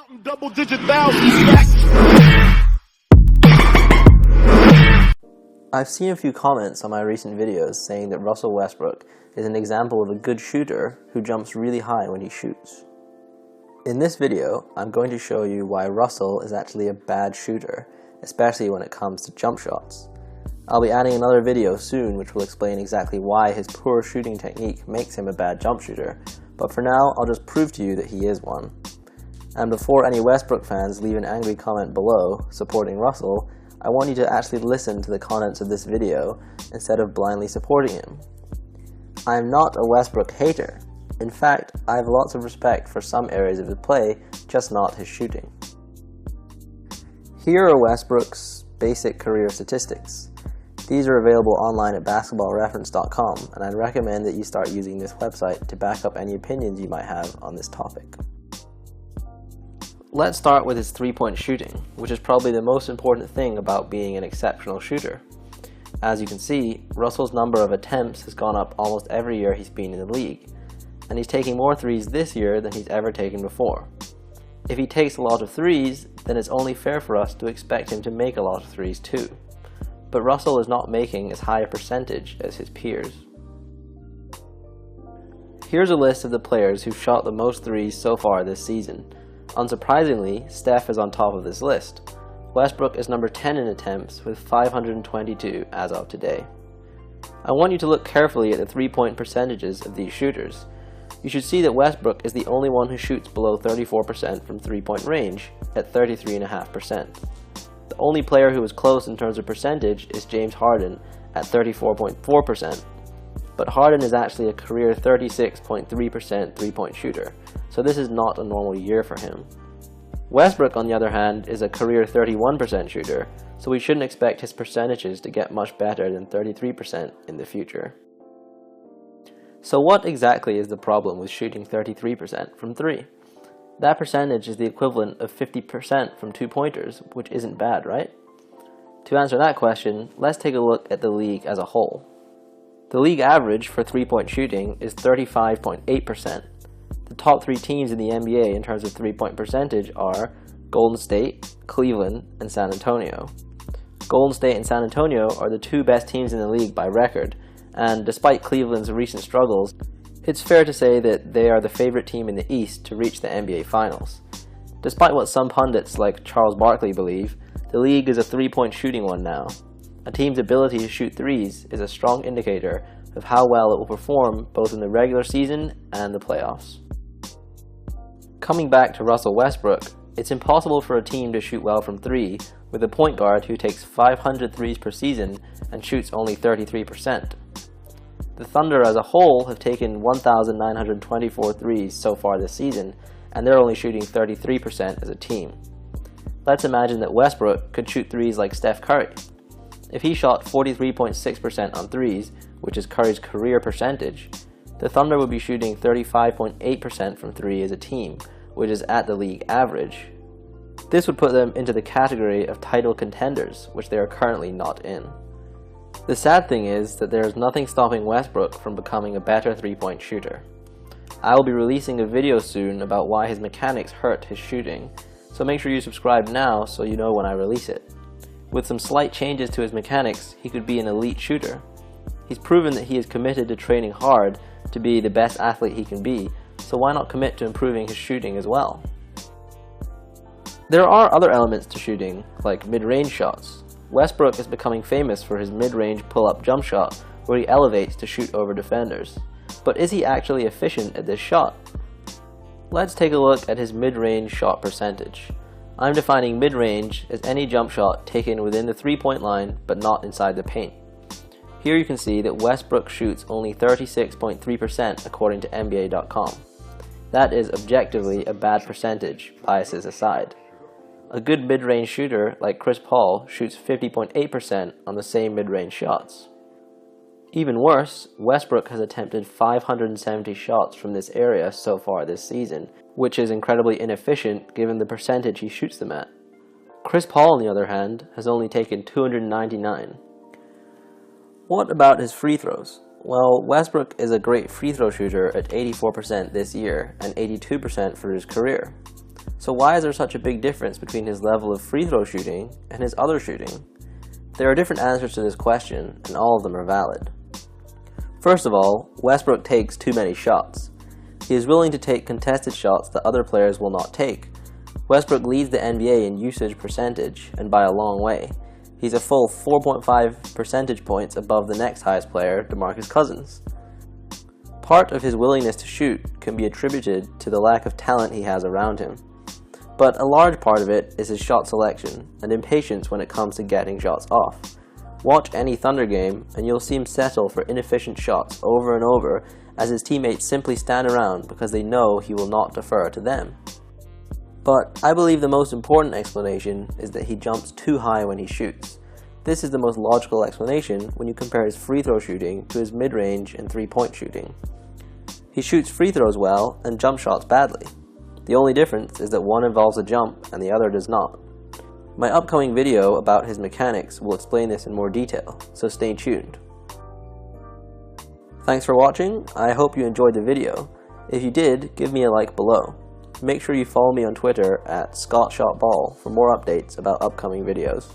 Counting double-digit thousands stacks. I've seen a few comments on my recent videos saying that Russell Westbrook is an example of a good shooter who jumps really high when he shoots. In this video, I'm going to show you why Russell is actually a bad shooter, especially when it comes to jump shots. I'll be adding another video soon which will explain exactly why his poor shooting technique makes him a bad jump shooter, but for now I'll just prove to you that he is one. And before any Westbrook fans leave an angry comment below supporting Russell, I want you to actually listen to the contents of this video instead of blindly supporting him. I am not a Westbrook hater. In fact, I have lots of respect for some areas of his play, just not his shooting. Here are Westbrook's basic career statistics. These are available online at basketballreference.com, and I'd recommend that you start using this website to back up any opinions you might have on this topic. Let's start with his three-point shooting, which is probably the most important thing about being an exceptional shooter. As you can see, Russell's number of attempts has gone up almost every year he's been in the league, and he's taking more threes this year than he's ever taken before. If he takes a lot of threes, then it's only fair for us to expect him to make a lot of threes too. But Russell is not making as high a percentage as his peers. Here's a list of the players who've shot the most threes so far this season. Unsurprisingly, Steph is on top of this list. Westbrook is number 10 in attempts with 522 as of today. I want you to look carefully at the three-point percentages of these shooters. You should see that Westbrook is the only one who shoots below 34% from three-point range at 33.5%. The only player who is close in terms of percentage is James Harden at 34.4%, but Harden is actually a career 36.3% three-point shooter, so this is not a normal year for him. Westbrook, on the other hand, is a career 31% shooter, so we shouldn't expect his percentages to get much better than 33% in the future. So what exactly is the problem with shooting 33% from three? That percentage is the equivalent of 50% from two-pointers, which isn't bad, right? To answer that question, let's take a look at the league as a whole. The league average for three-point shooting is 35.8%. The top three teams in the NBA in terms of three-point percentage are Golden State, Cleveland, and San Antonio. Golden State and San Antonio are the two best teams in the league by record, and despite Cleveland's recent struggles, it's fair to say that they are the favorite team in the East to reach the NBA Finals. Despite what some pundits like Charles Barkley believe, the league is a three-point shooting one now. A team's ability to shoot threes is a strong indicator of how well it will perform both in the regular season and the playoffs. Coming back to Russell Westbrook, it's impossible for a team to shoot well from three with a point guard who takes 500 threes per season and shoots only 33%. The Thunder as a whole have taken 1,924 threes so far this season, and they're only shooting 33% as a team. Let's imagine that Westbrook could shoot threes like Steph Curry. If he shot 43.6% on threes, which is Curry's career percentage, the Thunder would be shooting 35.8% from three as a team, which is at the league average. This would put them into the category of title contenders, which they are currently not in. The sad thing is that there is nothing stopping Westbrook from becoming a better three-point shooter. I will be releasing a video soon about why his mechanics hurt his shooting, so make sure you subscribe now so you know when I release it. With some slight changes to his mechanics, he could be an elite shooter. He's proven that he is committed to training hard to be the best athlete he can be, so why not commit to improving his shooting as well? There are other elements to shooting, like mid-range shots. Westbrook is becoming famous for his mid-range pull-up jump shot, where he elevates to shoot over defenders. But is he actually efficient at this shot? Let's take a look at his mid-range shot percentage. I'm defining mid-range as any jump shot taken within the three-point line but not inside the paint. Here you can see that Westbrook shoots only 36.3% according to NBA.com. That is objectively a bad percentage, biases aside. A good mid-range shooter like Chris Paul shoots 50.8% on the same mid-range shots. Even worse, Westbrook has attempted 570 shots from this area so far this season, which is incredibly inefficient given the percentage he shoots them at. Chris Paul, on the other hand, has only taken 299. What about his free throws? Well, Westbrook is a great free throw shooter at 84% this year and 82% for his career. So why is there such a big difference between his level of free throw shooting and his other shooting? There are different answers to this question, and all of them are valid. First of all, Westbrook takes too many shots. He is willing to take contested shots that other players will not take. Westbrook leads the NBA in usage percentage, and by a long way. He's a full 4.5 percentage points above the next highest player, DeMarcus Cousins. Part of his willingness to shoot can be attributed to the lack of talent he has around him. But a large part of it is his shot selection and impatience when it comes to getting shots off. Watch any Thunder game and you'll see him settle for inefficient shots over and over as his teammates simply stand around because they know he will not defer to them. But I believe the most important explanation is that he jumps too high when he shoots. This is the most logical explanation when you compare his free throw shooting to his mid-range and three-point shooting. He shoots free throws well and jump shots badly. The only difference is that one involves a jump and the other does not. My upcoming video about his mechanics will explain this in more detail, so stay tuned. Thanks for watching. I hope you enjoyed the video. If you did, give me a like below. Make sure you follow me on Twitter at ScottShotBall for more updates about upcoming videos.